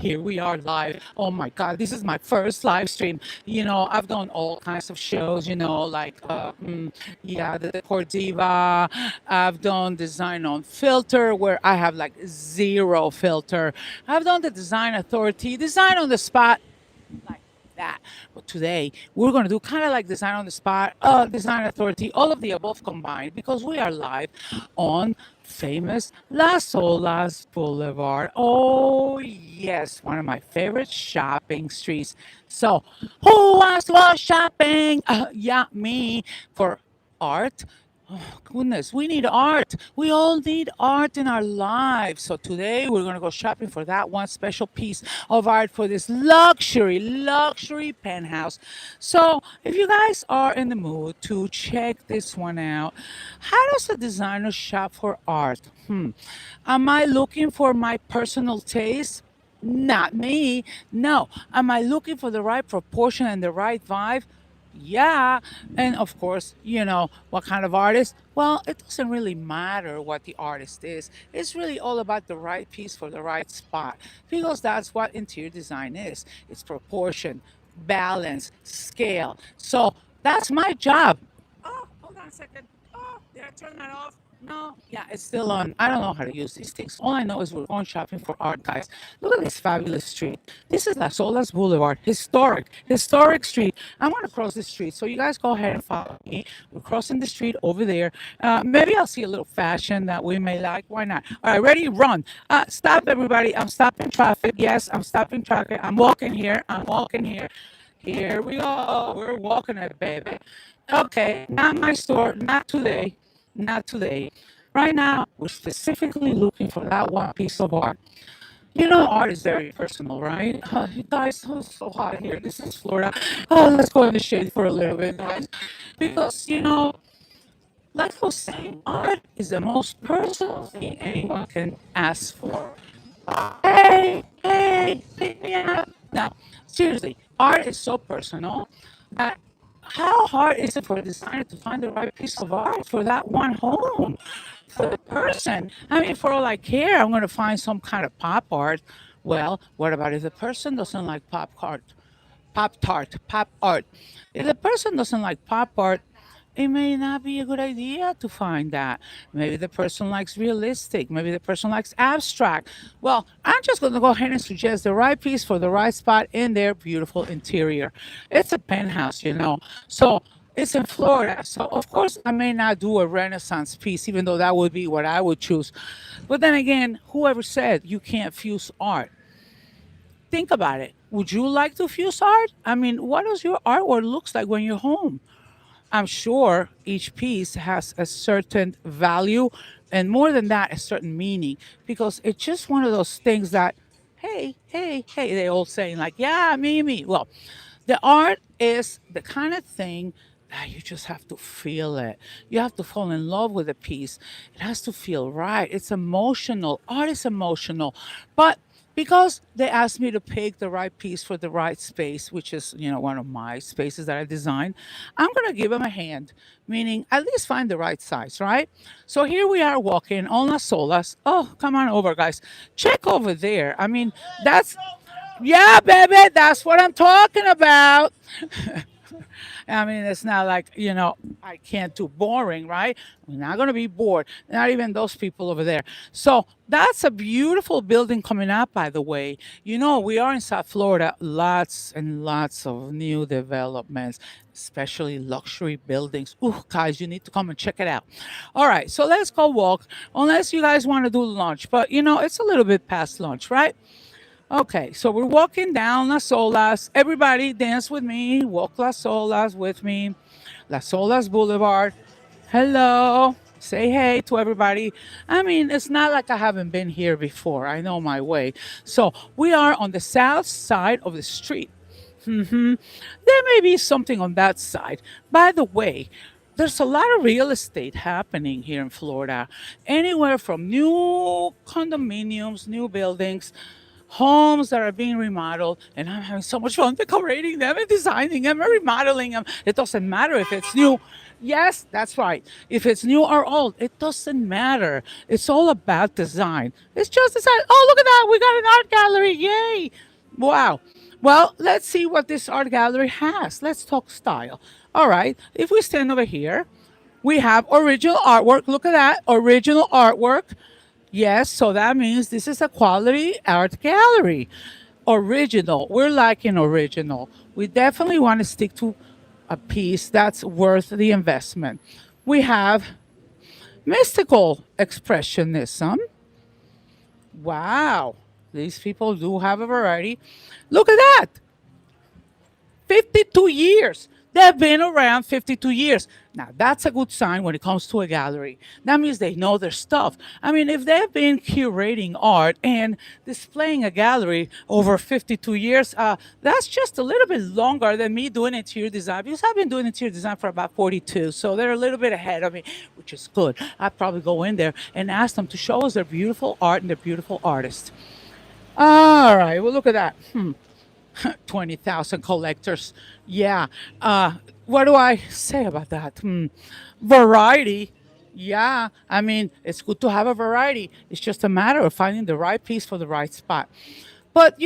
Here we are live. Oh my God, this is my first live stream. I've done all kinds of shows, like, yeah, the Decor Diva. I've done design on filter where I have like zero filter. I've done the design authority, design on the spot, like that. But today we're going to do kind of like design on the spot, design authority, all of the above combined because we are live on famous Las Olas Boulevard. Oh, yes, one of my favorite shopping streets. So, who wants to go shopping? Yeah, me for art. Oh, goodness, we need art. We all need art in our lives. So today we're going to go shopping for that one special piece of art for this luxury penthouse. So if you guys are in the mood to check this one out, how does a designer shop for art? Am I looking for my personal taste? Not me. No. Am I looking for the right proportion and the right vibe? Yeah. And of course, what kind of artist? Well, it doesn't really matter what the artist is. It's really all about the right piece for the right spot because that's what interior design is. It's proportion, balance, scale. So that's my job. Oh, hold on a second. Oh, did I turn that off? No, yeah, it's still on. I don't know how to use these things. All I know is we're going shopping for art, guys. Look at this fabulous street. This is Las Olas Boulevard. Historic street. I'm going to cross the street. So you guys go ahead and follow me. We're crossing the street over there. Maybe I'll see a little fashion that we may like. Why not? All right, ready? Run. Stop, everybody. I'm stopping traffic. Yes, I'm stopping traffic. I'm walking here. I'm walking here. Here we go. We're walking it, baby. Okay, not my store. Not today. Not today. Right now, we're specifically looking for that one piece of art. Art is very personal, right? You guys, oh, it's so hot here. This is Florida. Oh, let's go in the shade for a little bit, guys. Because, like I was saying, art is the most personal thing anyone can ask for. Hey, pick me up. Now, seriously, art is so personal that how hard is it for a designer to find the right piece of art for that one home, for the person? I mean, for all I care, I'm going to find some kind of pop art. Well, what about if the person doesn't like pop art? If the person doesn't like pop art, it may not be a good idea to find that. Maybe the person likes realistic. Maybe the person likes abstract. Well, I'm just going to go ahead and suggest the right piece for the right spot in their beautiful interior. It's a penthouse, So it's in Florida. So, of course, I may not do a Renaissance piece, even though that would be what I would choose. But then again, whoever said you can't fuse art? Think about it. Would you like to fuse art? I mean, what does your artwork looks like when you're home? I'm sure each piece has a certain value and more than that, a certain meaning because it's just one of those things that, hey, they all saying like, yeah, me. Well, the art is the kind of thing that you just have to feel it. You have to fall in love with a piece. It has to feel right. It's emotional. Art is emotional. But because they asked me to pick the right piece for the right space, which is, one of my spaces that I designed, I'm going to give them a hand, meaning at least find the right size, right? So here we are walking on Las Solas. Oh, come on over, guys. Check over there. I mean, that's, yeah, baby, that's what I'm talking about. I mean, it's not like, I can't do boring, right? We're not going to be bored. Not even those people over there. So that's a beautiful building coming up, by the way. We are in South Florida, lots and lots of new developments, especially luxury buildings. Ooh, guys, you need to come and check it out. All right, so let's go walk, unless you guys want to do lunch. But, it's a little bit past lunch, right? Okay, so we're walking down Las Olas. Everybody dance with me. Walk Las Olas with me. Las Olas Boulevard. Hello. Say hey to everybody. I mean, it's not like I haven't been here before. I know my way. So we are on the south side of the street. There may be something on that side. By the way, there's a lot of real estate happening here in Florida. Anywhere from new condominiums, new buildings, homes that are being remodeled, and I'm having so much fun decorating them and designing them and remodeling them. It doesn't matter if it's new. Yes, that's right. If it's new or old, it doesn't matter. It's all about design. It's just design. Oh, look at that. We got an art gallery. Yay. Wow. Well, let's see what this art gallery has. Let's talk style. All right. If we stand over here, we have original artwork. Look at that. Original artwork. Yes, so that means this is a quality art gallery. Original. We're liking original. We definitely want to stick to a piece that's worth the investment. We have mystical expressionism. Wow. These people do have a variety. Look at that. 52 years. They've been around 52 years. Now, that's a good sign when it comes to a gallery. That means they know their stuff. I mean, if they've been curating art and displaying a gallery over 52 years, that's just a little bit longer than me doing interior design because I've been doing interior design for about 42. So they're a little bit ahead of me, which is good. I'd probably go in there and ask them to show us their beautiful art and their beautiful artists. All right, well, look at that. 20,000 collectors. Yeah. What do I say about that? Variety. Yeah. I mean, it's good to have a variety. It's just a matter of finding the right piece for the right spot. But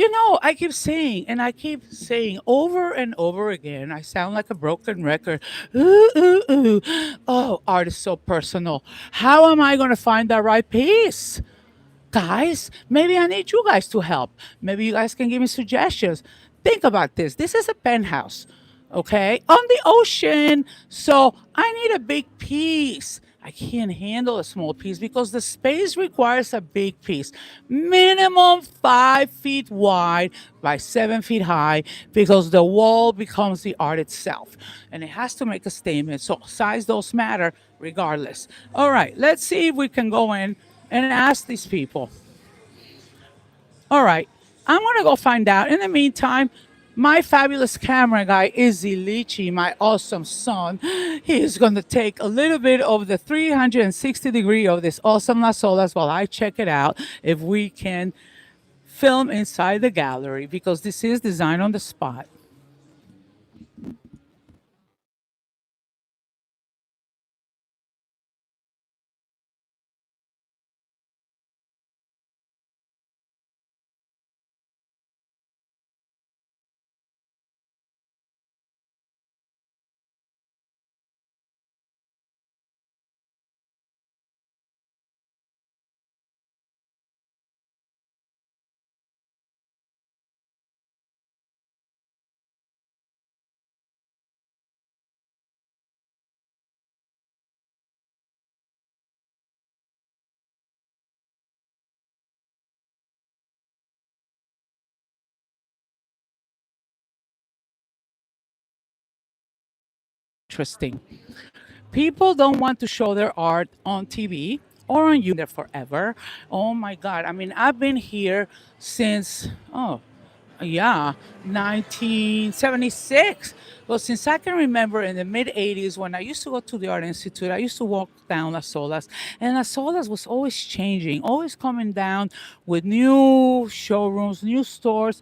I keep saying, and I keep saying over and over again, I sound like a broken record. Ooh, ooh, ooh. Oh, art is so personal. How am I going to find the right piece? Guys, maybe I need you guys to help. Maybe you guys can give me suggestions. Think about this. This is a penthouse, okay, on the ocean. So I need a big piece. I can't handle a small piece because the space requires a big piece. Minimum 5 feet wide by 7 feet high because the wall becomes the art itself. And it has to make a statement. So size does matter regardless. All right, let's see if we can go in and ask these people. All right, I'm gonna go find out. In the meantime, my fabulous camera guy, Izzy Lichi, my awesome son, he is gonna take a little bit of the 360 degree of this awesome Las Olas while I check it out if we can film inside the gallery because this is designed on the spot. Interesting. People don't want to show their art on TV or on YouTube there forever. Oh my God. I mean, I've been here since, oh, yeah, 1976. Well, since I can remember in the mid 80s when I used to go to the Art Institute, I used to walk down Las Solas, and Las Solas was always changing, always coming down with new showrooms, new stores.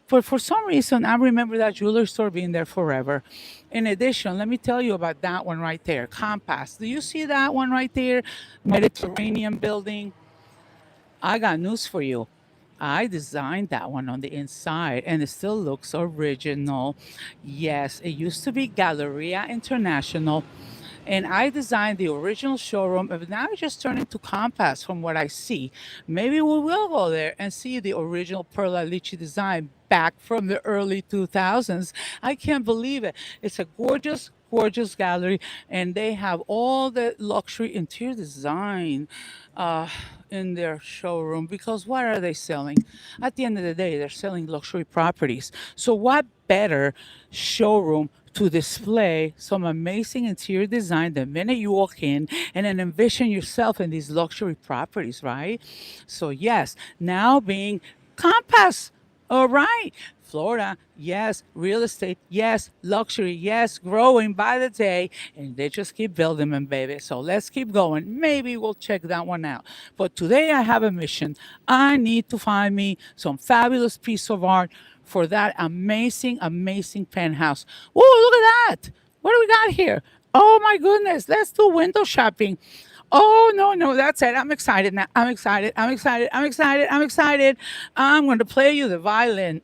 For some reason, I remember that jewelry store being there forever. In addition, let me tell you about that one right there, Compass. Do you see that one right there? Mediterranean building. I got news for you. I designed that one on the inside and it still looks original. Yes, it used to be Galleria International and I designed the original showroom, but now it's just turned into Compass from what I see. Maybe we will go there and see the original Perla Lichi design back from the early 2000s. I can't believe it. It's a gorgeous, gorgeous gallery, and they have all the luxury interior design uh, in their showroom because what are they selling? At the end of the day, they're selling luxury properties. So, what better showroom to display some amazing interior design the minute you walk in and then envision yourself in these luxury properties, right? So, yes, now being Compass. All right. Florida, yes. Real estate, yes. Luxury, yes. Growing by the day, and they just keep building them, baby. So let's keep going. Maybe we'll check that one out. But today I have a mission. I need to find me some fabulous piece of art for that amazing, amazing penthouse. Oh, look at that! What do we got here? Oh my goodness, let's do window shopping. Oh no, no, that's it. I'm excited now. I'm excited. I'm excited. I'm excited. I'm excited. I'm going to play you the violin.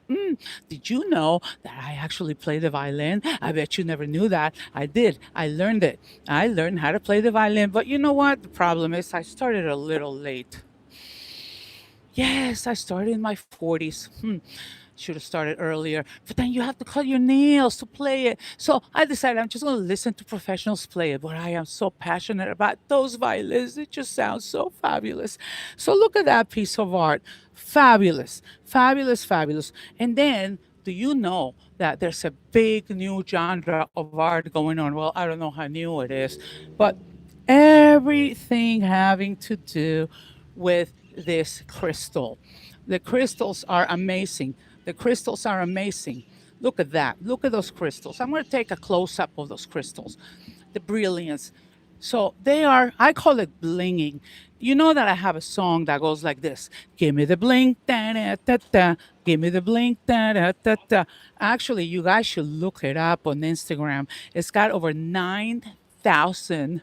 Did you know that I actually play the violin? I bet you never knew that. I did. I learned it. I learned how to play the violin. But you know what? The problem is I started a little late. Yes, I started in my 40s. Should have started earlier. But then you have to cut your nails to play it. So I decided I'm just going to listen to professionals play it. But I am so passionate about those violins. It just sounds so fabulous. So look at that piece of art. Fabulous, fabulous, fabulous. And then, do you know that there's a big new genre of art going on? Well, I don't know how new it is, but everything having to do with this crystal. The crystals are amazing. The crystals are amazing. Look at that. Look at those crystals. I'm going to take a close up of those crystals. The brilliance. So they are, I call it blinging. You know that I have a song that goes like this: Give me the bling, da da da da. Give me the bling, da da da da. Actually, you guys should look it up on Instagram. It's got over 9,000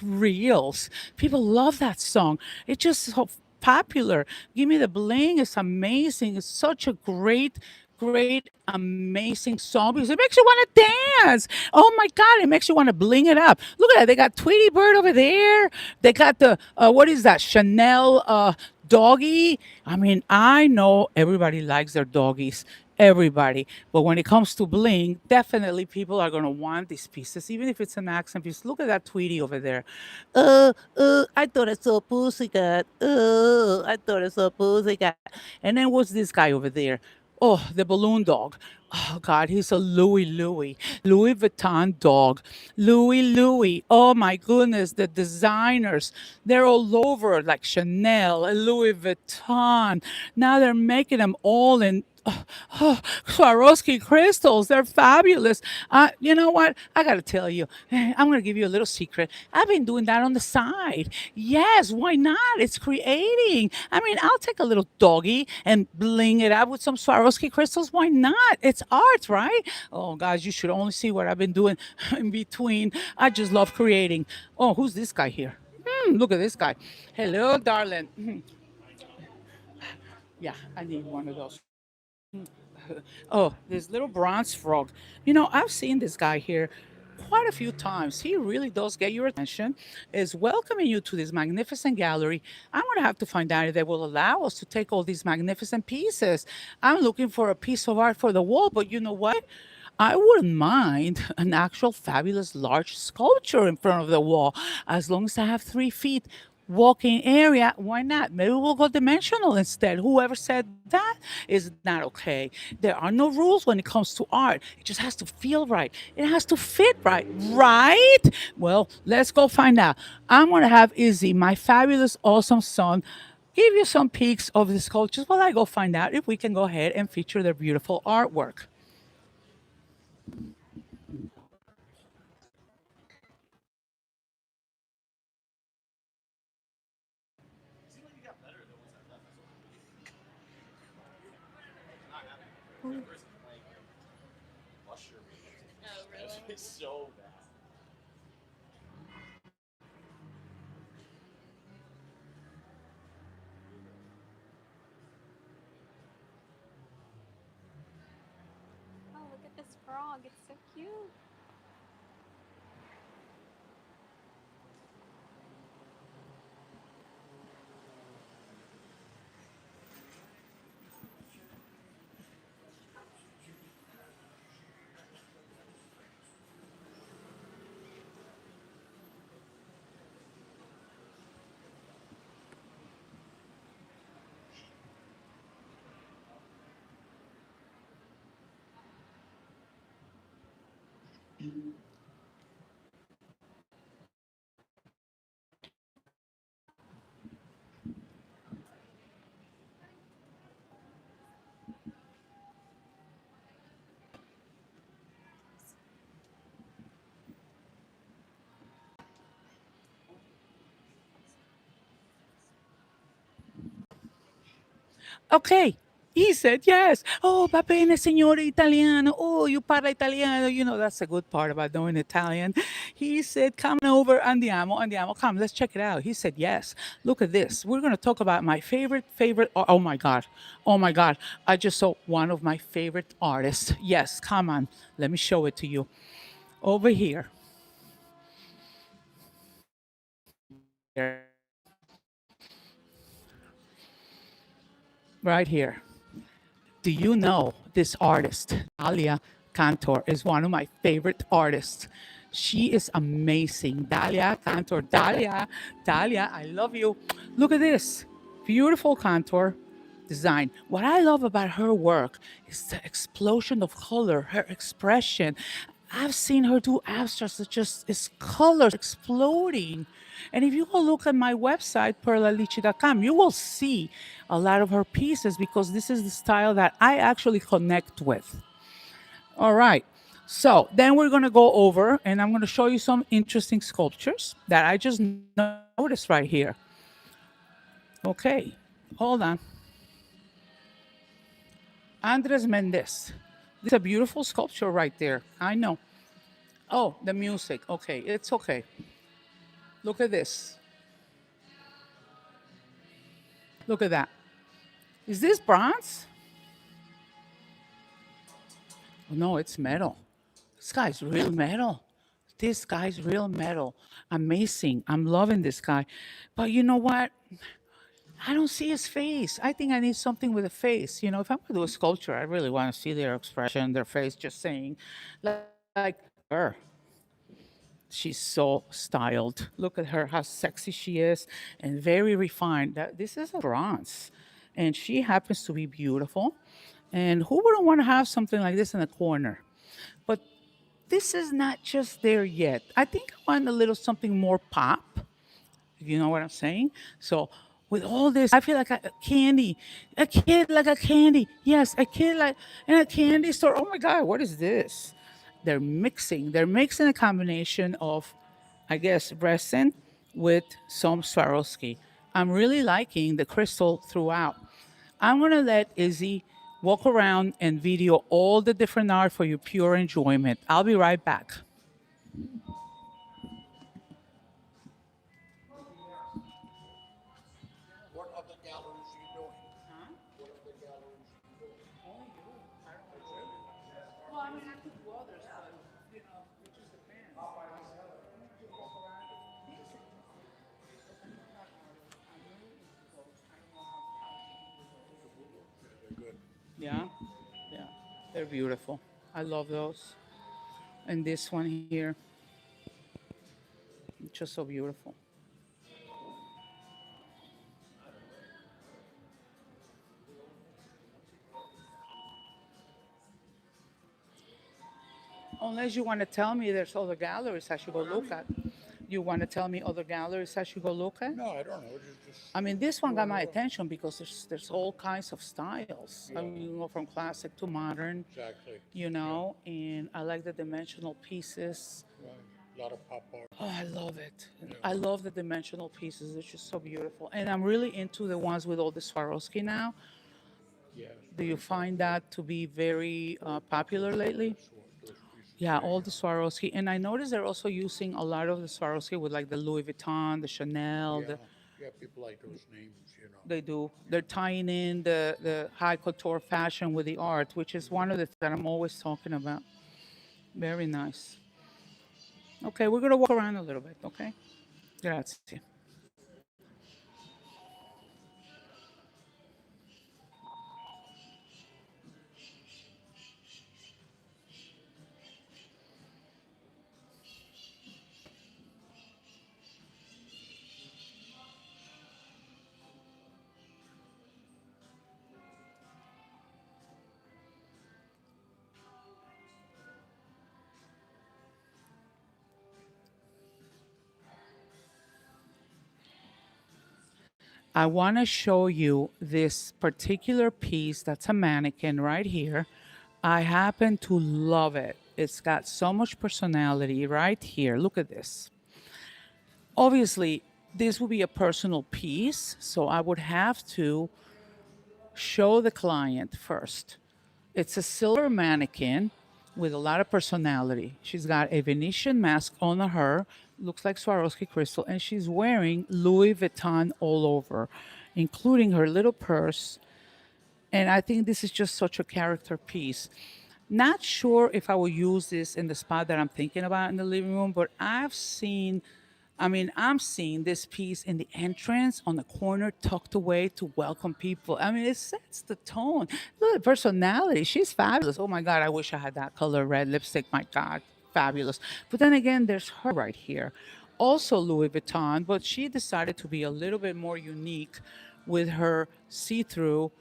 reels. People love that song. It's just so popular. Give me the bling. It's amazing. It's such a great, great, amazing song because it makes you want to dance. Oh my God, it makes you want to bling it up. Look at that. They got Tweety Bird over there. They got the, what is that? Chanel doggy. I mean, I know everybody likes their doggies. Everybody. But when it comes to bling, definitely people are going to want these pieces, even if it's an accent piece. Look at that Tweety over there. I thought I saw pussycat. I thought I saw pussycat. And then what's this guy over there? Oh, the balloon dog. Oh God, he's a Louis Vuitton dog. Louis. Oh my goodness, the designers, they're all over like Chanel and Louis Vuitton. Now they're making them all in Swarovski crystals. They're fabulous. You know what? I got to tell you, I'm going to give you a little secret. I've been doing that on the side. Yes, why not? It's creating. I mean, I'll take a little doggy and bling it up with some Swarovski crystals. Why not? It's art, right? Oh, guys, you should only see what I've been doing in between. I just love creating. Oh, who's this guy here? Look at this guy. Hello, darling. Yeah, I need one of those. Oh, this little bronze frog. You know, I've seen this guy here quite a few times. He really does get your attention, is welcoming you to this magnificent gallery. I'm going to have to find out if they will allow us to take all these magnificent pieces. I'm looking for a piece of art for the wall, but you know what? I wouldn't mind an actual fabulous large sculpture in front of the wall as long as I have 3 feet walking area. Why not? Maybe we'll go dimensional instead. Whoever said that is not okay. There are no rules when it comes to art. It just has to feel right. It has to fit right. Right? Well, let's go find out. I'm going to have Izzy, my fabulous, awesome son, give you some peeks of the sculptures while I go find out if we can go ahead and feature their beautiful artwork. Oh, look at this frog. It's so cute. Okay. He said yes. Oh, va bene, signore italiano. Oh, you parla italiano. You know, that's the good part about knowing Italian. He said, come over, andiamo, andiamo. Come, let's check it out. He said yes. Look at this. We're going to talk about my favorite. Oh my God. Oh my God. I just saw one of my favorite artists. Yes, come on. Let me show it to you. Over here. Right here. Do you know this artist? Dalia Kantor is one of my favorite artists. She is amazing. Dalia Kantor. Dalia, I love you. Look at this. Beautiful contour design. What I love about her work is the explosion of color, her expression. I've seen her do abstracts that just is colors exploding. And if you go look at my website, perlalichi.com, you will see a lot of her pieces because this is the style that I actually connect with. All right. So then we're going to go over and I'm going to show you some interesting sculptures that I just noticed right here. Okay. Hold on. Andres Mendez. This is a beautiful sculpture right there. I know. Oh, the music. Okay. It's okay. Look at this. Look at that. Is this bronze? Oh, no, it's metal. This guy's real metal. This guy's real metal. Amazing. I'm loving this guy. But you know what? I don't see his face. I think I need something with a face. You know, if I'm going to do a sculpture, I really want to see their expression, their face, just saying, like her. She's so styled. Look at her, how sexy she is, and very refined. This is a bronze, and she happens to be beautiful. And who wouldn't want to have something like this in the corner? But this is not just there yet. I think I want a little something more pop. You know what I'm saying? So with all this, I feel like a candy, a kid like a candy. Yes, a kid like in a candy store. Oh my God, what is this? They're mixing. They're mixing a combination of, I guess, resin with some Swarovski. I'm really liking the crystal throughout. I'm gonna let Izzy walk around and video all the different art for your pure enjoyment. I'll be right back. Yeah, yeah, they're beautiful. I love those. And this one here, just so beautiful. Unless you want to tell me there's other galleries I should go look at. You want to tell me other galleries I should go look at? No, I don't know. Just I mean, this one got my attention because there's all kinds of styles. I mean, you go from classic to modern, exactly. you know, and I like the dimensional pieces. Right. A lot of pop art. Oh, I love it. I love the dimensional pieces. It's just so beautiful. And I'm really into the ones with all the Swarovski now. Yes. Do you find that to be very popular lately? Those pieces. Yeah, all the Swarovski. And I noticed they're also using a lot of the Swarovski with like the Louis Vuitton, the Chanel, Yeah. Yeah. People like those names. they do. They're tying in the high couture fashion with the art, which is one of the things that I'm always talking about. Very nice. Okay, we're going to walk around a little bit, okay? Grazie. I want to show you this particular piece that's a mannequin right here. I happen to love it. It's got so much personality right here. Look at this. Obviously, this will be a personal piece, so I would have to show the client first. It's a silver mannequin with a lot of personality. She's got a Venetian mask on her, looks like Swarovski crystal, and she's wearing Louis Vuitton all over, including her little purse. And I think this is just such a character piece. Not sure if I will use this in the spot that I'm thinking about in the living room, but I'm seeing this piece in the entrance on the corner, tucked away to welcome people. I mean, it sets the tone. Look at the personality. She's fabulous. Oh my God, I wish I had that color red lipstick. My God, fabulous. But then again, there's her right here. Also Louis Vuitton, but she decided to be a little bit more unique with her see through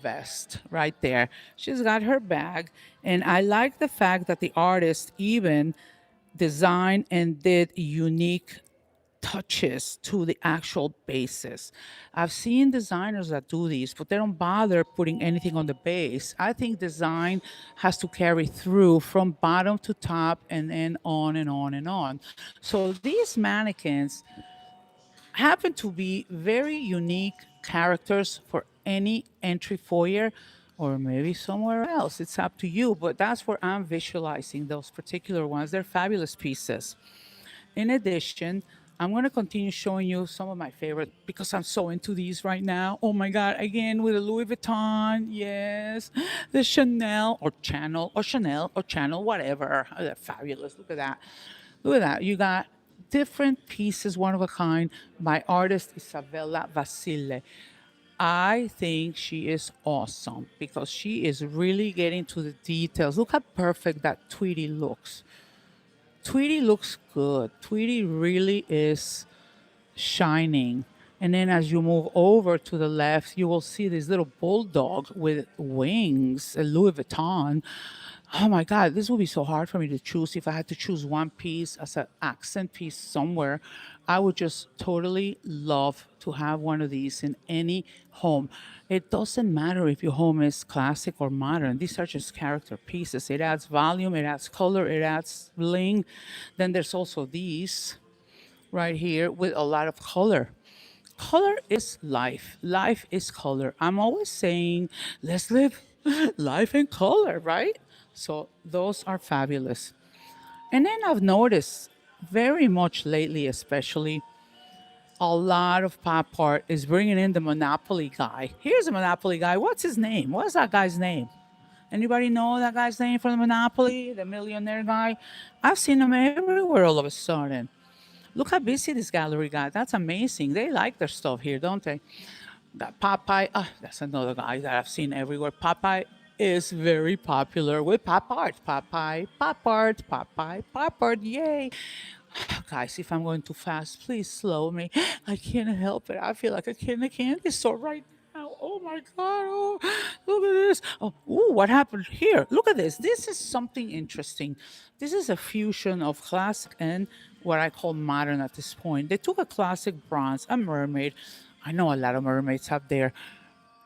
vest right there. She's got her bag, and I like the fact that the artist even designed and did unique touches to the actual bases. I've seen designers that do these, but they don't bother putting anything on the base. I think design has to carry through from bottom to top and then on and on and on. So these mannequins happen to be very unique characters for any entry foyer or maybe somewhere else. It's up to you, but that's where I'm visualizing those particular ones. They're fabulous pieces. In addition, I'm going to continue showing you some of my favorite because I'm so into these right now. Oh my God, again with the Louis Vuitton, yes, the Chanel or Channel or Chanel or Channel, whatever. Oh, they're fabulous. Look at that. Look at that. You got different pieces, one of a kind, by artist Isabela Vasile. I think she is awesome because she is really getting to the details. Look how perfect that Tweety looks. Tweety looks good. Tweety really is shining. And then as you move over to the left, you will see this little bulldog with wings, a Louis Vuitton. Oh my God, this would be so hard for me to choose. If I had to choose one piece as an accent piece somewhere, I would just totally love to have one of these in any home. It doesn't matter if your home is classic or modern. These are just character pieces. It adds volume, it adds color, it adds bling. Then there's also these right here with a lot of color. Color is life. Life is color. I'm always saying, let's live life in color, right? So those are fabulous. And then I've noticed very much lately, especially, a lot of pop art is bringing in the Monopoly guy. Here's a Monopoly guy. What's his name? What's that guy's name? Anybody know that guy's name from the Monopoly, the millionaire guy? I've seen him everywhere all of a sudden. Look how busy this gallery got. That's amazing. They like their stuff here, don't they? That Popeye, that's another guy that I've seen everywhere. Popeye is very popular with pop art. Popeye, pop art, Popeye, pop art, yay. Guys, if I'm going too fast, please slow me. I can't help it. I feel like a kid in a candy store right now. Oh my God. Oh, look at this. Oh, ooh, what happened here? Look at this. This is something interesting. This is a fusion of classic and what I call modern at this point. They took a classic bronze, a mermaid. I know a lot of mermaids out there.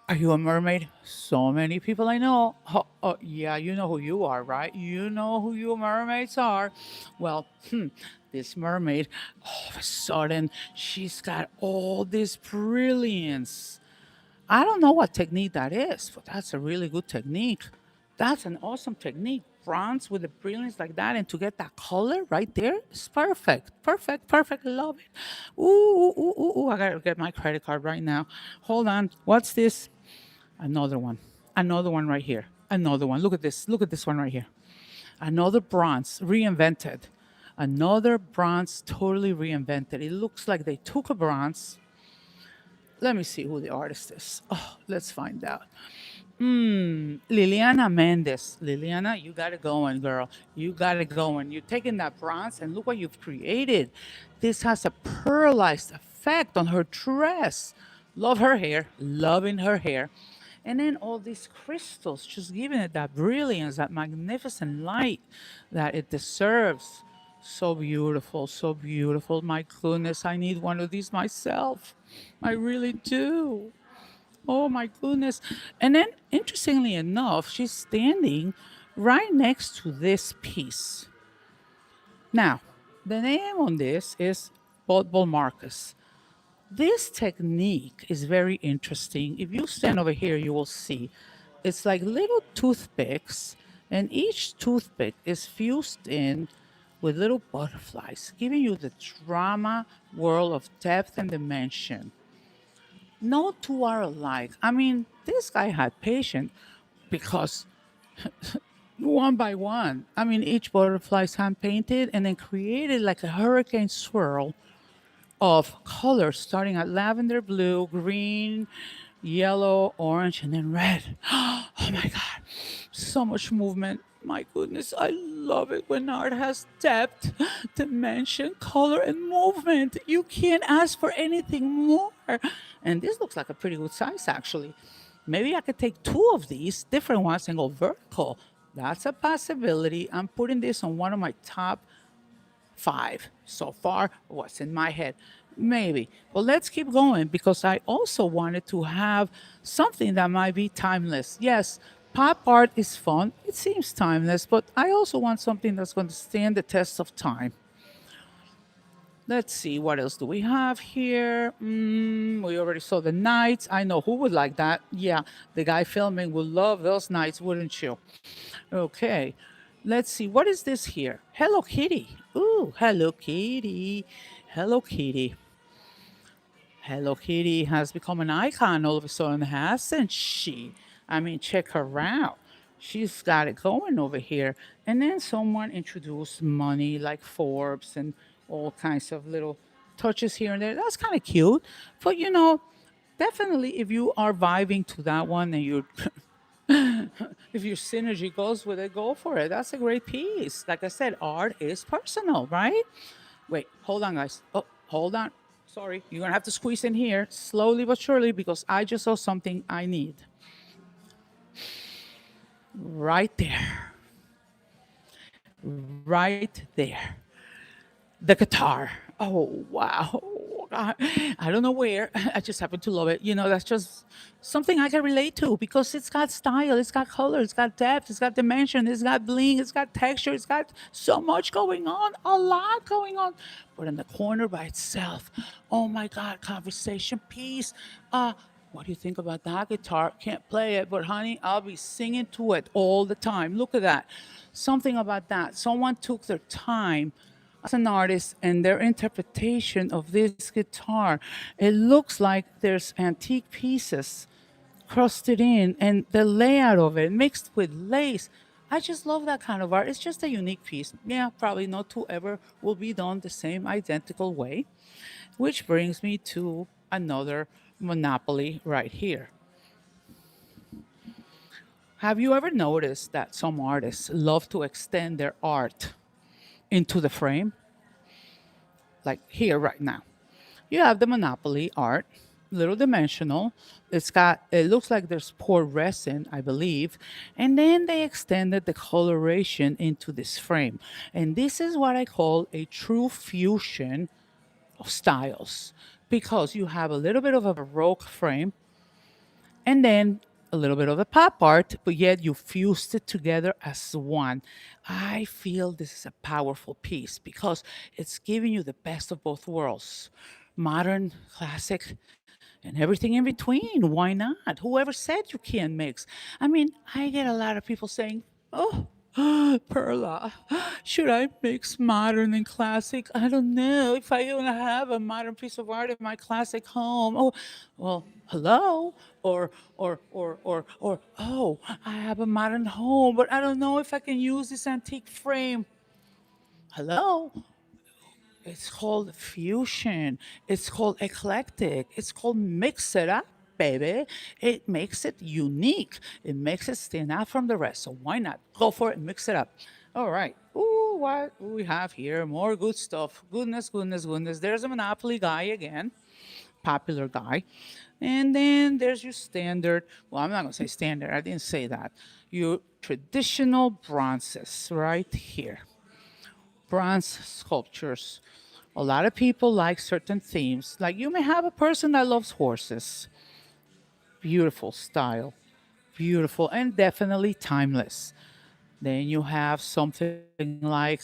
Are you a mermaid? So many people I know. Oh, yeah, you know who you are, right? You know who you mermaids are. Well, this mermaid, all of a sudden, she's got all this brilliance. I don't know what technique that is, but that's a really good technique. That's an awesome technique. Bronze with a brilliance like that, and to get that color right there is perfect. Perfect, perfect. Love it. Ooh, ooh, ooh, ooh, ooh. I gotta get my credit card right now. Hold on. What's this? Another one. Another one right here. Another one. Look at this. Look at this one right here. Another bronze reinvented. Another bronze totally reinvented. It looks like they took a bronze. Let me see who the artist is. Oh, let's find out. Nilianna Mendez. Liliana, you got it going, girl. You got it going. You're taking that bronze and look what you've created. This has a pearlized effect on her dress. Love her hair. Loving her hair. And then all these crystals, just giving it that brilliance, that magnificent light that it deserves. So beautiful, so beautiful. My goodness, I need one of these myself. I really do. Oh my goodness. And then, interestingly enough, she's standing right next to this piece. Now, the name on this is Paul Marcus. This technique is very interesting. If you stand over here, you will see it's like little toothpicks, and each toothpick is fused in with little butterflies, giving you the drama world of depth and dimension. No two are alike. I mean, this guy had patience because one by one, I mean, each butterfly is hand painted and then created like a hurricane swirl of colors starting at lavender blue, green, yellow, orange, and then red. Oh my God. So much movement. My goodness, I love it when art has depth, dimension, color, and movement. You can't ask for anything more. And this looks like a pretty good size, actually. Maybe I could take two of these different ones and go vertical. That's a possibility. I'm putting this on one of my top five so far. What's in my head? Maybe. But let's keep going because I also wanted to have something that might be timeless. Yes, pop art is fun. It seems timeless, but I also want something that's going to stand the test of time. Let's see, what else do we have here? We already saw the nights. I know who would like that. Yeah, the guy filming would love those nights, wouldn't you? Okay, let's see. What is this here? Hello Kitty. Ooh, Hello Kitty. Hello Kitty. Hello Kitty has become an icon all of a sudden, hasn't she? I mean, check her out. She's got it going over here. And then someone introduced money like Forbes and all kinds of little touches here and there. That's kind of cute. But definitely if you are vibing to that one and you're if your synergy goes with it, go for it. That's a great piece. Like I said, art is personal, right? Wait, hold on, guys. Oh, hold on. Sorry, you're gonna have to squeeze in here slowly but surely because I just saw something I need. Right there. Right there. The guitar. Oh, wow. I don't know where. I just happen to love it. That's just something I can relate to because it's got style, it's got color, it's got depth, it's got dimension, it's got bling, it's got texture, it's got so much going on, a lot going on. But in the corner by itself, oh my God, conversation piece. What do you think about that guitar? Can't play it, but honey, I'll be singing to it all the time. Look at that. Something about that. Someone took their time as an artist and their interpretation of this guitar. It looks like there's antique pieces crusted in and the layout of it mixed with lace. I just love that kind of art. It's just a unique piece. Yeah, probably not two ever will be done the same identical way. Which brings me to another monopoly right here. Have you ever noticed that some artists love to extend their art into the frame? Like here right now. You have the Monopoly art, little dimensional. It looks like there's poured resin, I believe. And then they extended the coloration into this frame. And this is what I call a true fusion of styles because you have a little bit of a Baroque frame and then a little bit of the pop art, but yet you fused it together as one. I feel this is a powerful piece because it's giving you the best of both worlds, modern, classic, and everything in between. Why not? Whoever said you can't mix? I mean, I get a lot of people saying, oh, Perla, should I mix modern and classic? I don't know if I even have a modern piece of art in my classic home. Oh, well, hello, or oh, I have a modern home, but I don't know if I can use this antique frame. Hello, it's called fusion. It's called eclectic. It's called mix it up, baby. It makes it unique. It makes it stand out from the rest. So why not go for it and mix it up? All right. Ooh, what we have here? More good stuff. Goodness, goodness, goodness. There's a Monopoly guy again, popular guy. And then there's your standard, well, I'm not going to say standard. I didn't say that. Your traditional bronzes right here, bronze sculptures. A lot of people like certain themes. Like you may have a person that loves horses. Beautiful style, beautiful, and definitely timeless. Then you have something like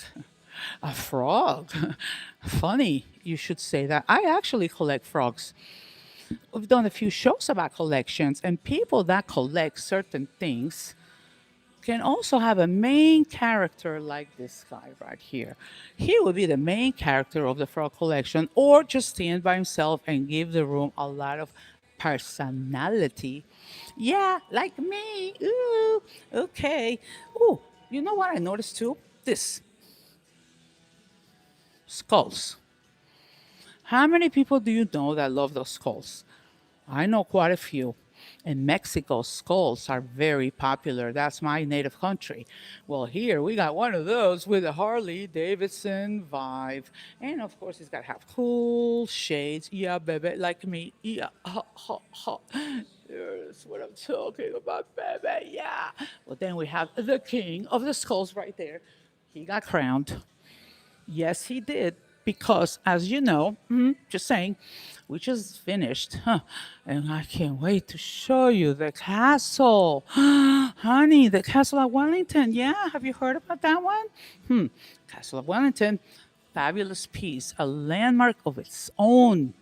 A frog. Funny, you should say that. I actually collect frogs. We've done a few shows about collections, and people that collect certain things can also have a main character like this guy right here. He would be the main character of the frog collection, or just stand by himself and give the room a lot of personality. Yeah, like me. Ooh, okay. Ooh, you know what I noticed too? This skulls. How many people do you know that love those skulls? I know quite a few. In Mexico, skulls are very popular. That's my native country. Well, here we got one of those with a Harley Davidson vibe. And of course, it's got to have cool shades. Yeah, baby, like me. Yeah, ha, ha, ha. That's what I'm talking about, baby. Yeah. Well, then we have the king of the skulls right there. He got crowned. Yes, he did. Because, as you know, just saying, we just finished, huh? And I can't wait to show you the castle. Honey, the castle of Wellington. Yeah, have you heard about that one? Castle of Wellington, fabulous piece, a landmark of its own.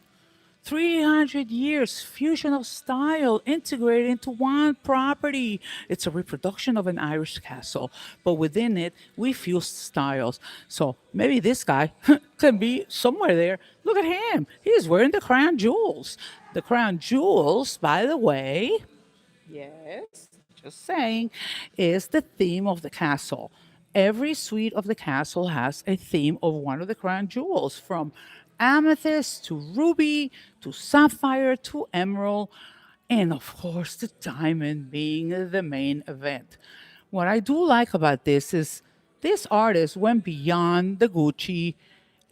300 years fusion of style integrated into one property. It's a reproduction of an Irish castle, but within it, we fused styles. So maybe this guy can be somewhere there. Look at him. He's wearing the crown jewels. The crown jewels, by the way, yes, just saying, is the theme of the castle. Every suite of the castle has a theme of one of the crown jewels, from amethyst to ruby to sapphire to emerald, and of course, the diamond being the main event. What I do like about this is this artist went beyond the Gucci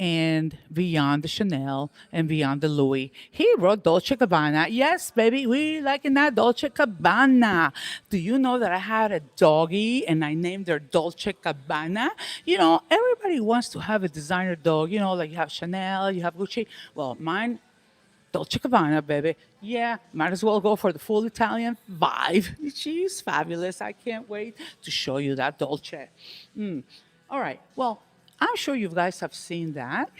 and beyond the Chanel and beyond the Louis. He wrote Dolce Gabbana. Yes, baby, we liking that Dolce Gabbana. Do you know that I had a doggy and I named her Dolce Gabbana? You know, everybody wants to have a designer dog. You know, like you have Chanel, you have Gucci. Well, mine Dolce Gabbana, baby. Yeah, might as well go for the full Italian vibe. She's fabulous. I can't wait to show you that Dolce. All right. Well, I'm sure you guys have seen that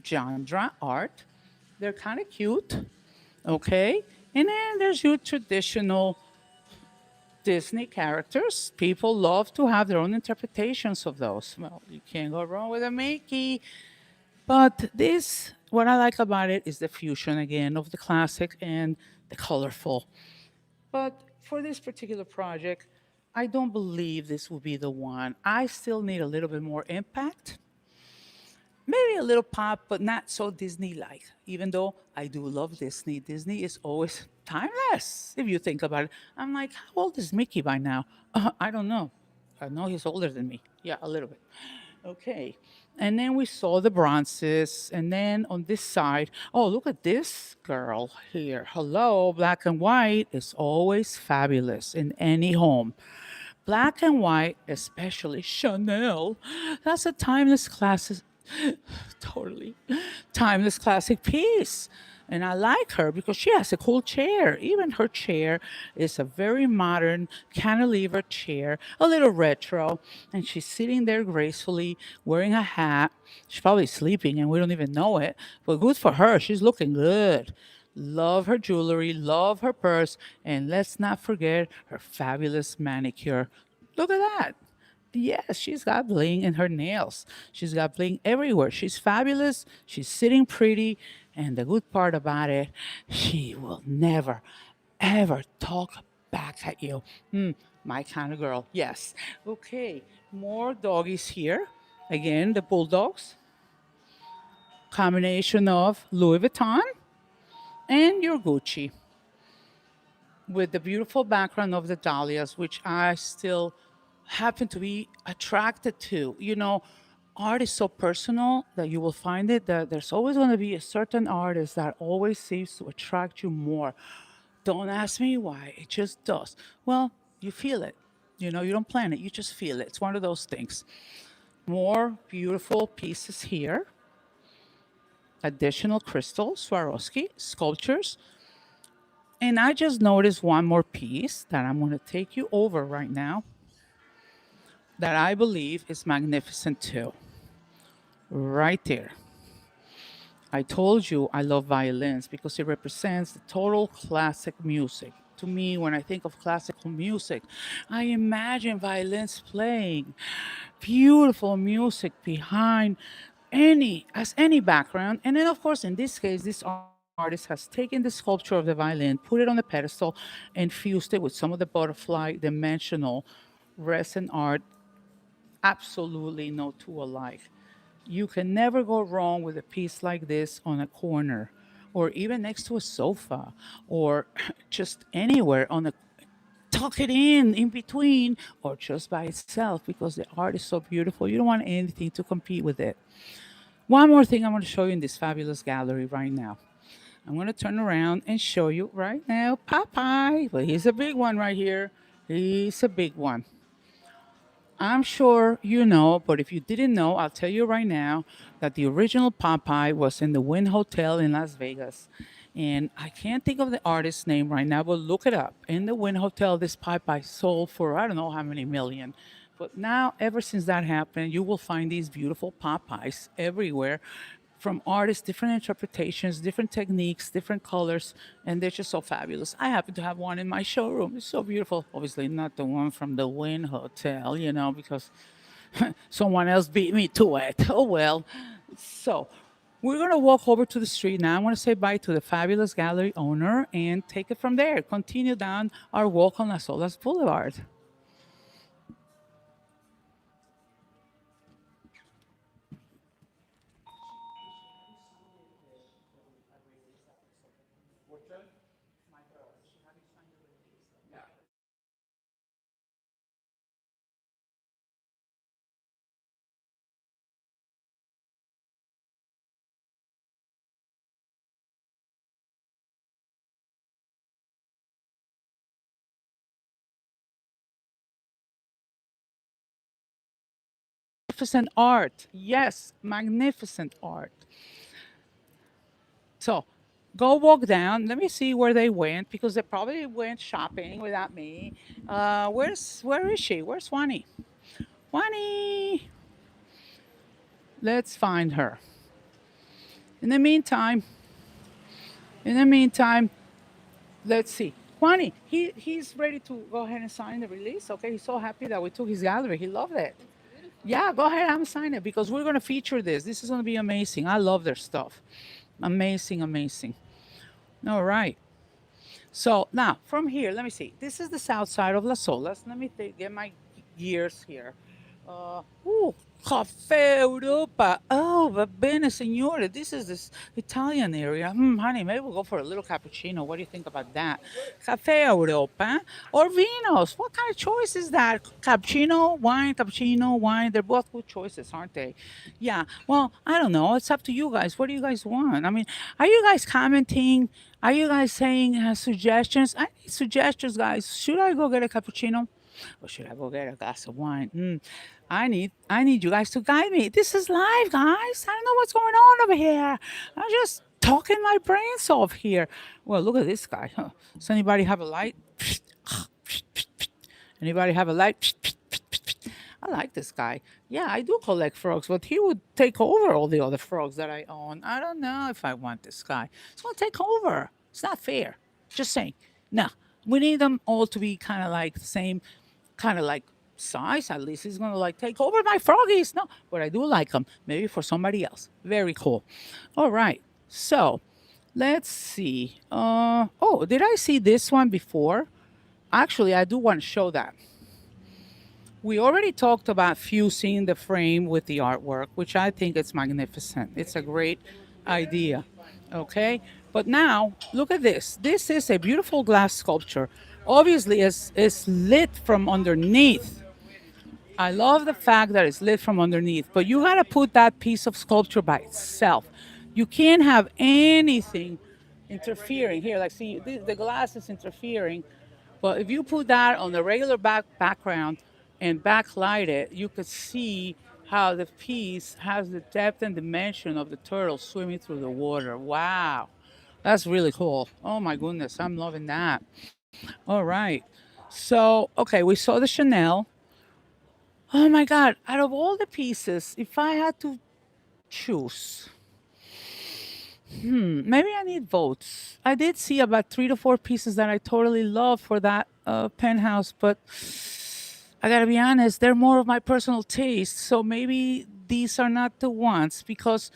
genre art. They're kind of cute, okay? And then there's your traditional Disney characters. People love to have their own interpretations of those. Well, you can't go wrong with a Mickey. But this, what I like about it is the fusion again of the classic and the colorful. But for this particular project, I don't believe this will be the one. I still need a little bit more impact. Maybe a little pop, but not so Disney-like. Even though I do love Disney, Disney is always timeless. If you think about it, I'm like, how old is Mickey by now? I don't know. I know he's older than me. Yeah, a little bit. Okay. And then we saw the bronzes. And then on this side, oh, look at this girl here. Hello, black and white is always fabulous in any home. Black and white, especially Chanel, that's a timeless classic, totally timeless classic piece. And I like her because she has a cool chair. Even her chair is a very modern cantilever chair, a little retro. And she's sitting there gracefully wearing a hat. She's probably sleeping and we don't even know it. But good for her. She's looking good. Love her jewelry, love her purse, and let's not forget her fabulous manicure. Look at that. Yes, she's got bling in her nails. She's got bling everywhere. She's fabulous. She's sitting pretty. And the good part about it, she will never, ever talk back at you. My kind of girl. Yes. Okay, more doggies here. Again, the bulldogs. Combination of Louis Vuitton and your Gucci with the beautiful background of the dahlias, which I still happen to be attracted to. You know, art is so personal that you will find it that there's always going to be a certain artist that always seems to attract you more. Don't ask me why, it just does. Well, you feel it. You know, you don't plan it, you just feel it. It's one of those things. More beautiful pieces here. Additional crystals, Swarovski, sculptures. And I just noticed one more piece that I'm going to take you over right now that I believe is magnificent too. right there. I told you I love violins because it represents the total classic music. To me, when I think of classical music, I imagine violins playing beautiful music behind any background. And then, of course, in this case, this artist has taken the sculpture of the violin, put it on the pedestal, and fused it with some of the butterfly dimensional resin art. Absolutely no two alike. You can never go wrong with a piece like this on a corner or even next to a sofa or just anywhere on a tuck it in between or just by itself because the art is so beautiful. You don't want anything to compete with it. One more thing I want to show you in this fabulous gallery right now. I'm going to turn around and show you right now Popeye. But he's a big one right here. He's a big one. I'm sure you know, but if you didn't know, I'll tell you right now that the original Popeye was in the Wynn Hotel in Las Vegas. And I can't think of the artist's name right now, but look it up. In the Wynn Hotel, this Popeye sold for I don't know how many million. But now, ever since that happened, you will find these beautiful Popeyes everywhere from artists, different interpretations, different techniques, different colors, and they're just so fabulous. I happen to have one in my showroom. It's so beautiful. Obviously, not the one from the Wynn Hotel, because someone else beat me to it. Oh well. So we're gonna walk over to the street now. I want to say bye to the fabulous gallery owner and take it from there. Continue down our walk on Las Olas Boulevard. Magnificent art. Yes, magnificent art. So go walk down. Let me see where they went because they probably went shopping without me. Where is she? Where's Wani? Wani. Let's find her. In the meantime, in the meantime, let's see. Wani, he's ready to go ahead and sign the release. Okay, he's so happy that we took his gallery. He loved it. Yeah, go ahead and sign it because we're gonna feature this. This is gonna be amazing. I love their stuff. Amazing, amazing. All right. So now from here, let me see. This is the south side of Las Olas. Let me get my gears here. Ooh, Cafe Europa. Oh, va bene, signore. This is this Italian area. Honey, maybe we'll go for a little cappuccino. What do you think about that? Cafe Europa or vinos. What kind of choice is that? Cappuccino, wine. They're both good choices, aren't they? Yeah. Well, I don't know. It's up to you guys. What do you guys want? I mean, are you guys commenting? Are you guys saying suggestions? I need suggestions, guys. Should I go get a cappuccino? Or should I go get a glass of wine? I need you guys to guide me. This is live, guys. I don't know what's going on over here. I'm just talking my brains off here. Well, look at this guy. Huh. Does anybody have a light? Anybody have a light? I like this guy. Yeah, I do collect frogs, but he would take over all the other frogs that I own. I don't know if I want this guy. He's gonna take over. It's not fair. Just saying. No, we need them all to be kind of like the same, kind of like size. At least he's gonna like take over my froggies. No, but I do like them. Maybe for somebody else. Very cool. All right. So let's see. Oh, did I see this one before? Actually, I do want to show that. We already talked about fusing the frame with the artwork, which I think is magnificent. It's a great idea. Okay? But now, look at this. This is a beautiful glass sculpture. Obviously, it's lit from underneath. I love the fact that it's lit from underneath, but you got to put that piece of sculpture by itself. You can't have anything interfering here. Like, see, the glass is interfering, but if you put that on the regular background and backlight it, you could see how the piece has the depth and dimension of the turtle swimming through the water. Wow, that's really cool. Oh my goodness, I'm loving that. All right. So, okay, we saw the Chanel. Oh my God, out of all the pieces, if I had to choose, maybe I need votes. I did see about 3 to 4 pieces that I totally love for that penthouse, but I gotta be honest, they're more of my personal taste. So maybe these are not the ones because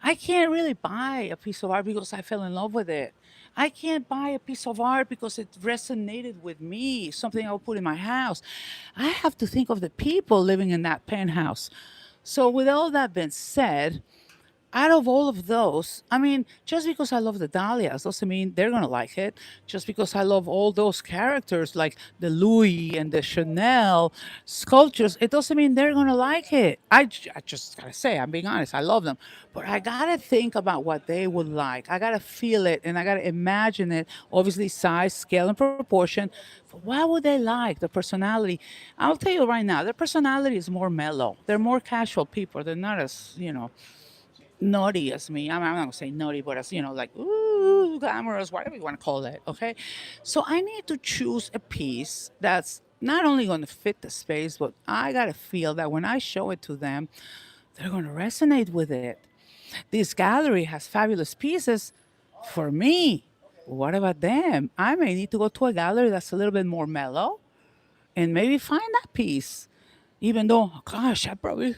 I can't really buy a piece of art because I fell in love with it. I can't buy a piece of art because it resonated with me, something I'll put in my house. I have to think of the people living in that penthouse. So, with all that being said, out of all of those, I mean, just because I love the Dahlias doesn't mean they're gonna like it. Just because I love all those characters like the Louis and the Chanel sculptures, it doesn't mean they're gonna like it. I just gotta say, I'm being honest, I love them, but I gotta think about what they would like. I gotta feel it and I gotta imagine it. Obviously, size, scale, and proportion. But what would they like? The personality. I'll tell you right now, their personality is more mellow. They're more casual people. They're not as naughty as me. I'm not gonna say naughty, but as like ooh, glamorous, whatever you want to call it. Okay, so I need to choose a piece that's not only gonna fit the space, but I gotta feel that when I show it to them, they're gonna resonate with it. This gallery has fabulous pieces for me. What about them? I may need to go to a gallery that's a little bit more mellow and maybe find that piece. Even though, gosh, I probably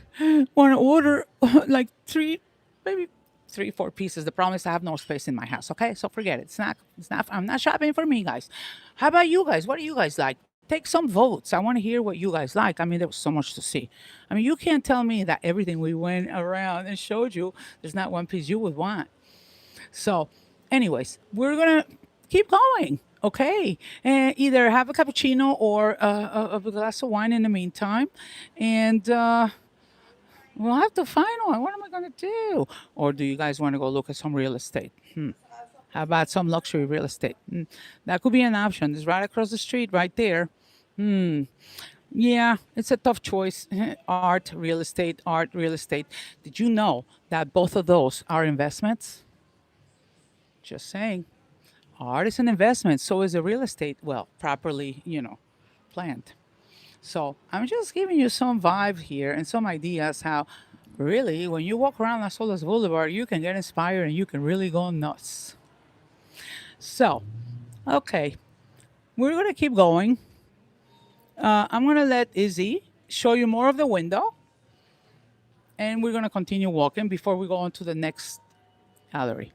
want to order like three, maybe 3, 4 pieces. The problem is I have no space in my house. Okay, so forget it. It's not. It's not. I'm not shopping for me, guys. How about you guys? What do you guys like? Take some votes. I want to hear what you guys like. I mean, there was so much to see. I mean, you can't tell me that everything we went around and showed you, there's not one piece you would want. So, anyways, we're gonna keep going. Okay, and either have a cappuccino or a glass of wine in the meantime, and we'll have to find one. What am I gonna do? Or do you guys want to go look at some real estate? How about some luxury real estate? That could be an option. It's right across the street, right there. Yeah, it's a tough choice. Art, real estate, art, real estate. Did you know that both of those are investments? Just saying. Art is an investment, so is the real estate. Well, properly, planned. So I'm just giving you some vibe here and some ideas how really when you walk around Las Olas Boulevard, you can get inspired and you can really go nuts. So, okay, we're gonna keep going. I'm gonna let Izzy show you more of the window, and we're gonna continue walking before we go on to the next gallery.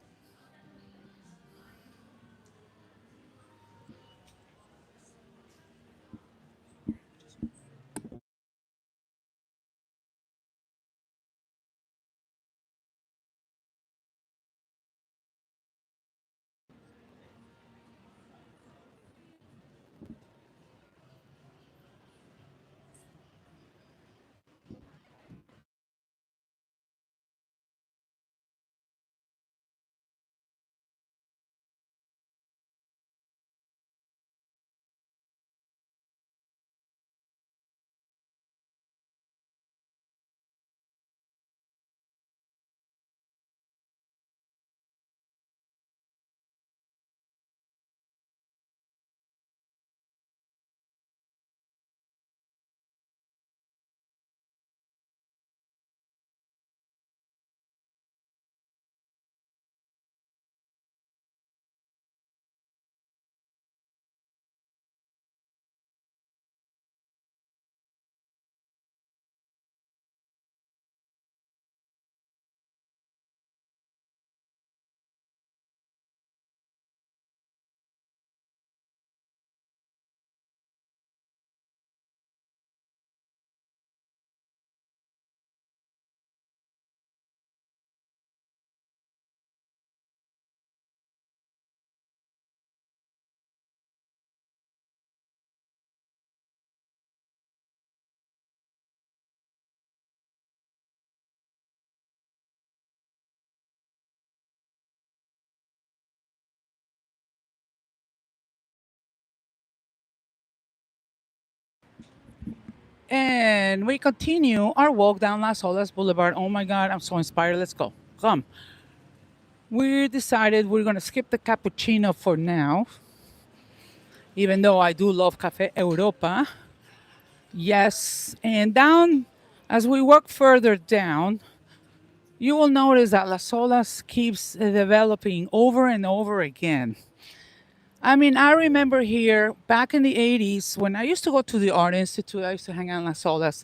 And we continue our walk down Las Olas Boulevard. Oh my God, I'm so inspired. Let's go. Come. We decided we're going to skip the cappuccino for now, even though I do love Cafe Europa. Yes. And down, as we walk further down, you will notice that Las Olas keeps developing over and over again. I mean, I remember here back in the 80s when I used to go to the Art Institute, I used to hang out in Las Olas.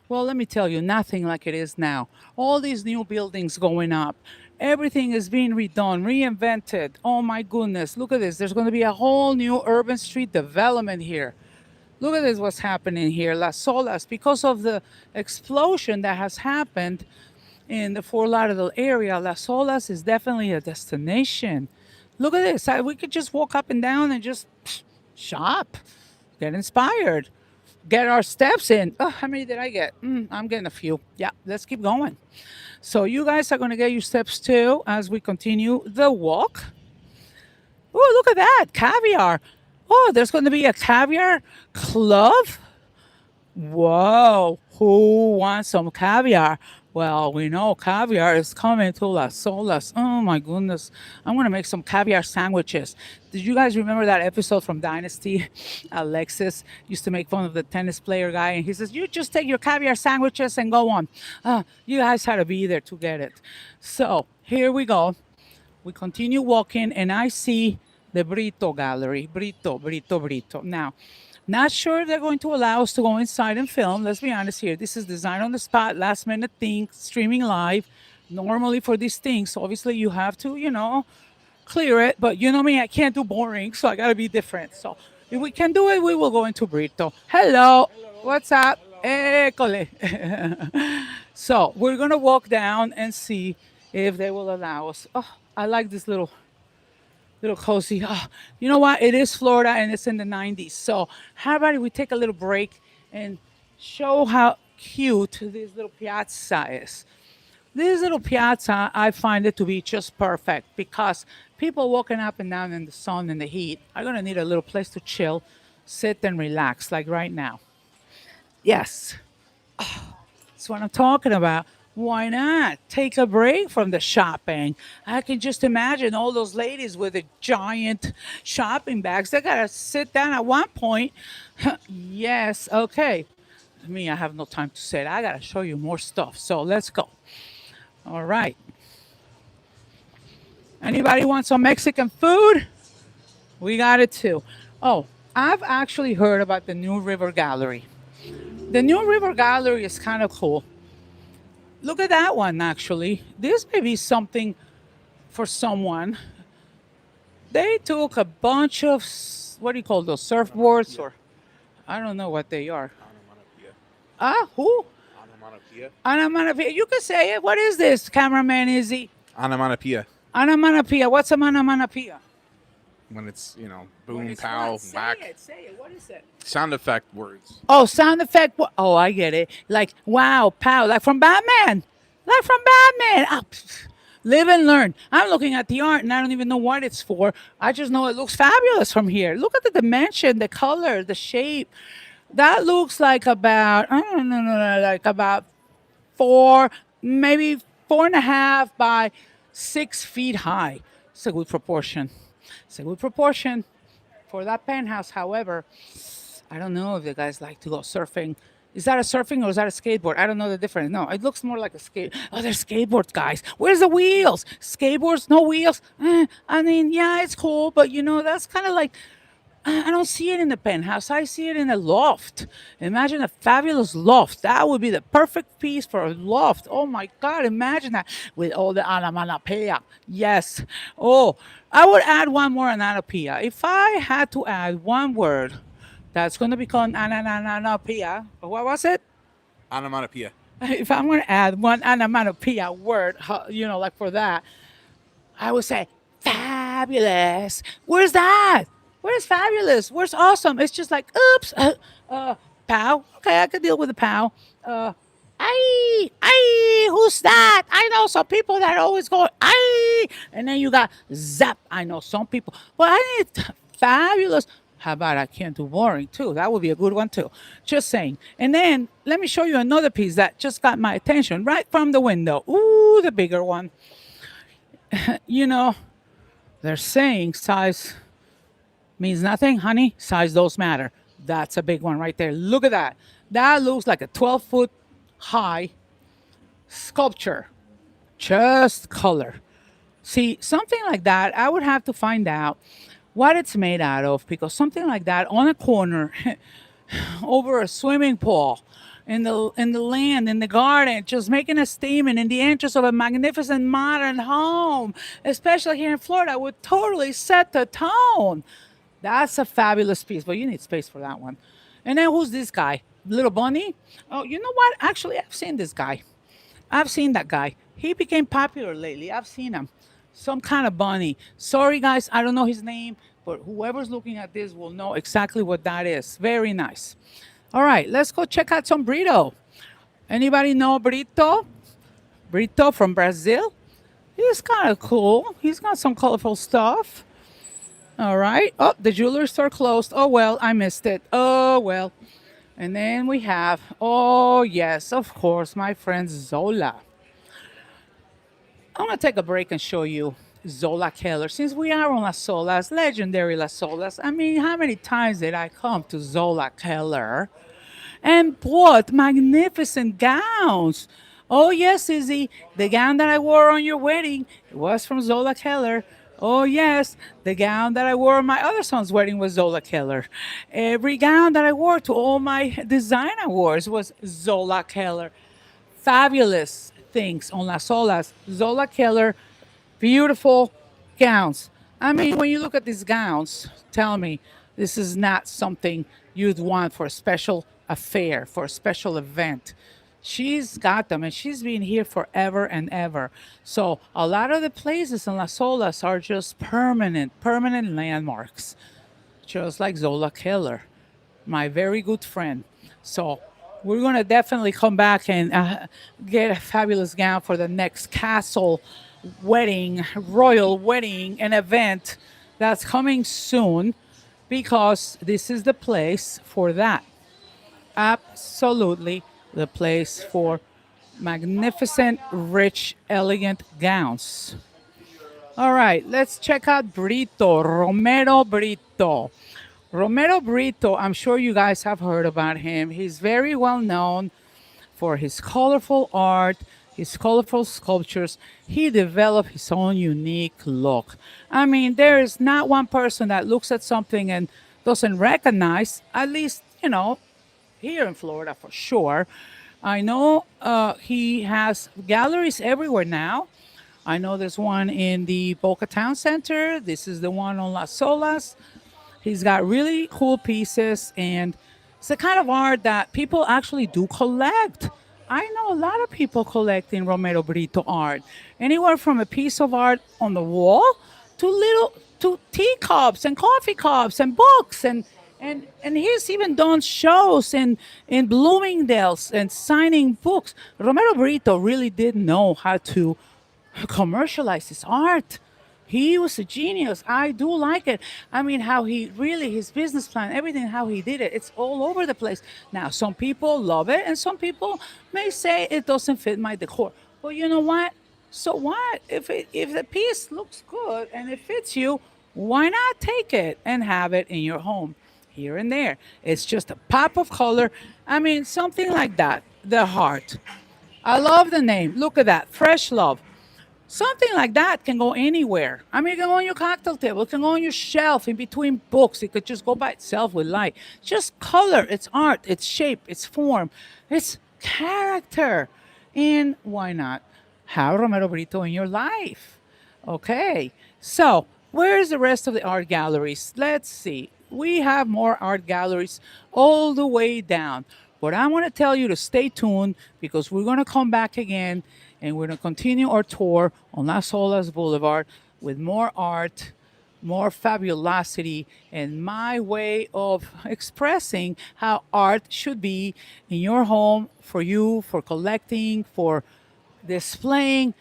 Well, let me tell you, nothing like it is now. All these new buildings going up. Everything is being redone, reinvented. Oh my goodness, look at this. There's going to be a whole new urban street development here. Look at this, what's happening here. Las Solas, because of the explosion that has happened in the Fort Lauderdale area, Las Olas is definitely a destination. Look at this. We could just walk up and down and just shop, get inspired, get our steps in. Oh, how many did I get? I'm getting a few. Yeah, let's keep going. So you guys are going to get your steps too as we continue the walk. Oh, look at that. Caviar. Oh, there's going to be a caviar club. Whoa, who wants some caviar? Well, we know caviar is coming to Las Solas. Oh my goodness. I'm going to make some caviar sandwiches. Did you guys remember that episode from Dynasty? Alexis used to make fun of the tennis player guy, and he says, you just take your caviar sandwiches and go on. You guys had to be there to get it. So here we go. We continue walking, and I see the Britto Gallery. Britto, Britto, Britto. Now, not sure they're going to allow us to go inside and film. Let's be honest here. This is design on the spot, last minute thing, streaming live. Normally for these things, obviously you have to, clear it. But you know me, I can't do boring, so I gotta be different. So if we can do it, we will go into Brito. Hello. What's up? Ecole. So we're gonna walk down and see if they will allow us. Oh, I like this little cozy. Oh, you know what? It is Florida and it's in the 90s. So how about we take a little break and show how cute this little piazza is. This little piazza, I find it to be just perfect because people walking up and down in the sun and the heat are going to need a little place to chill, sit and relax, like right now. Yes, that's what I'm talking about. Why not take a break from the shopping? I can just imagine all those ladies with the giant shopping bags. They gotta sit down at one point. Yes, okay. Me, I have no time to sit. I gotta show you more stuff. So let's go. All right. Anybody want some Mexican food? We got it too. Oh, I've actually heard about the New River Gallery. The New River Gallery is kind of cool. Look at that one, actually. This may be something for someone. They took a bunch of, what do you call those, surfboards? Or I don't know what they are. Onomatopoeia. Who? Onomatopoeia. Onomatopoeia. You can say it. What is this, cameraman Izzy? Onomatopoeia. Onomatopoeia. What's a onomatopoeia? When it's, When boom, it's pow, what? Say whack. it. Say it. What is it? Sound effect words. Oh, sound effect. Oh, I get it. Like, wow, pow. Like from Batman. Like from Batman. Live and learn. I'm looking at the art and I don't even know what it's for. I just know it looks fabulous from here. Look at the dimension, the color, the shape. That looks like about, I don't know, like about four, maybe 4.5 by 6 feet high. It's a good proportion. It's a good proportion for that penthouse. However, I don't know if the guys like to go surfing. Is that a surfing or is that a skateboard? I don't know the difference. No, it looks more like a skate. Oh, they're skateboard guys. Where's the wheels? Skateboards, no wheels. I mean, yeah, it's cool, but that's kind of like I don't see it in the penthouse. I see it in a loft. Imagine a fabulous loft. That would be the perfect piece for a loft. Oh my God, imagine that with all the onomatopoeia. Yes. Oh, I would add one more onomatopoeia. If I had to add one word that's going to become onomatopoeia, what was it? Onomatopoeia. If I'm going to add one onomatopoeia word, like for that, I would say fabulous. Where's that? Where's fabulous? Where's awesome? It's just like, oops, pow. Okay, I could deal with the pow. Who's that? I know some people that always go, and then you got zap. I know some people. Well, I need fabulous. How about I can't do boring too? That would be a good one too. Just saying. And then let me show you another piece that just got my attention right from the window. Ooh, the bigger one. They're saying size means nothing, honey. Size does matter. That's a big one right there. Look at that. That looks like a 12-foot high sculpture. Just color. See, something like that, I would have to find out what it's made out of because something like that on a corner over a swimming pool in the land in the garden just making a statement in the entrance of a magnificent modern home, especially here in Florida, would totally set the tone. That's a fabulous piece, but you need space for that one. And then who's this guy? Little Bunny? Oh, you know what? Actually, I've seen this guy. I've seen that guy. He became popular lately. I've seen him. Some kind of bunny. Sorry, guys, I don't know his name, but whoever's looking at this will know exactly what that is. Very nice. All right, let's go check out some Brito. Anybody know Brito? Brito from Brazil? He's kind of cool. He's got some colorful stuff. All right. Oh, the jewelry store closed. Oh, well, I missed it. Oh, well. And then we have, oh, yes, of course, my friend Zola. I'm going to take a break and show you Zola Keller. Since we are on Las Solas, legendary Las Solas, I mean, how many times did I come to Zola Keller and bought magnificent gowns? Oh, yes, Izzy, the gown that I wore on your wedding was from Zola Keller. Oh, yes, the gown that I wore on my other son's wedding was Zola Keller. Every gown that I wore to all my design awards was Zola Keller. Fabulous things on Las Olas. Zola Keller, beautiful gowns. I mean, when you look at these gowns, tell me this is not something you'd want for a special affair, for a special event. She's got them and she's been here forever and ever. So a lot of the places in Las Olas are just permanent landmarks, just like Zola Keller, my very good friend. So we're gonna definitely come back and get a fabulous gown for the next castle wedding, royal wedding, an event that's coming soon because this is the place for that. Absolutely the place for magnificent, rich, elegant gowns. All right, let's check out Brito, Romero Britto. Romero Britto, I'm sure you guys have heard about him. He's very well known for his colorful art, his colorful sculptures. He developed his own unique look. I mean, there is not one person that looks at something and doesn't recognize, at least, here in Florida for sure. I know he has galleries everywhere now. I know there's one in the Boca Town Center. This is the one on Las Solas. He's got really cool pieces, and it's the kind of art that people actually do collect. I know a lot of people collecting Romero Brito art, anywhere from a piece of art on the wall to teacups and coffee cups and books and he's even done shows in Bloomingdale's and signing books. Romero Brito really did know how to commercialize his art. He was a genius. I do like it. I mean, how he really, his business plan, everything, how he did it, it's all over the place. Now, some people love it, and some people may say it doesn't fit my decor. But you know what? So what? If the piece looks good and it fits you, why not take it and have it in your home here and there? It's just a pop of color. I mean, something like that. The heart. I love the name. Look at that. Fresh love. Something like that can go anywhere. I mean, it can go on your cocktail table. It can go on your shelf in between books. It could just go by itself with light. Just color. It's art. It's shape. It's form. It's character. And why not have Romero Brito in your life? Okay. So, where's the rest of the art galleries? Let's see. We have more art galleries all the way down. But I want to tell you to stay tuned because we're going to come back again and we're going to continue our tour on Las Olas Boulevard with more art, more fabulosity, and my way of expressing how art should be in your home for you, for collecting, for displaying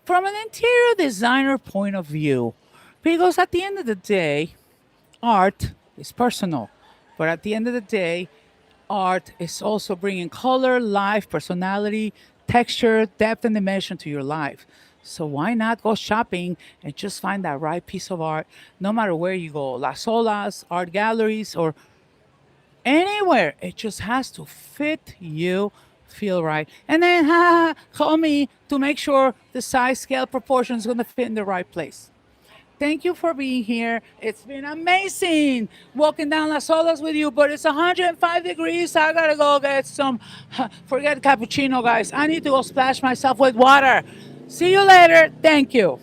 from an interior designer point of view. Because at the end of the day, art is personal. But at the end of the day, art is also bringing color, life, personality, texture, depth, and dimension to your life. So why not go shopping and just find that right piece of art, no matter where you go, Las Olas, art galleries, or anywhere. It just has to fit you, feel right. And then help me to make sure the size, scale, proportion is going to fit in the right place. Thank you for being here. It's been amazing walking down Las Olas with you, but it's 105 degrees. I gotta go get some, forget cappuccino, guys. I need to go splash myself with water. See you later. Thank you.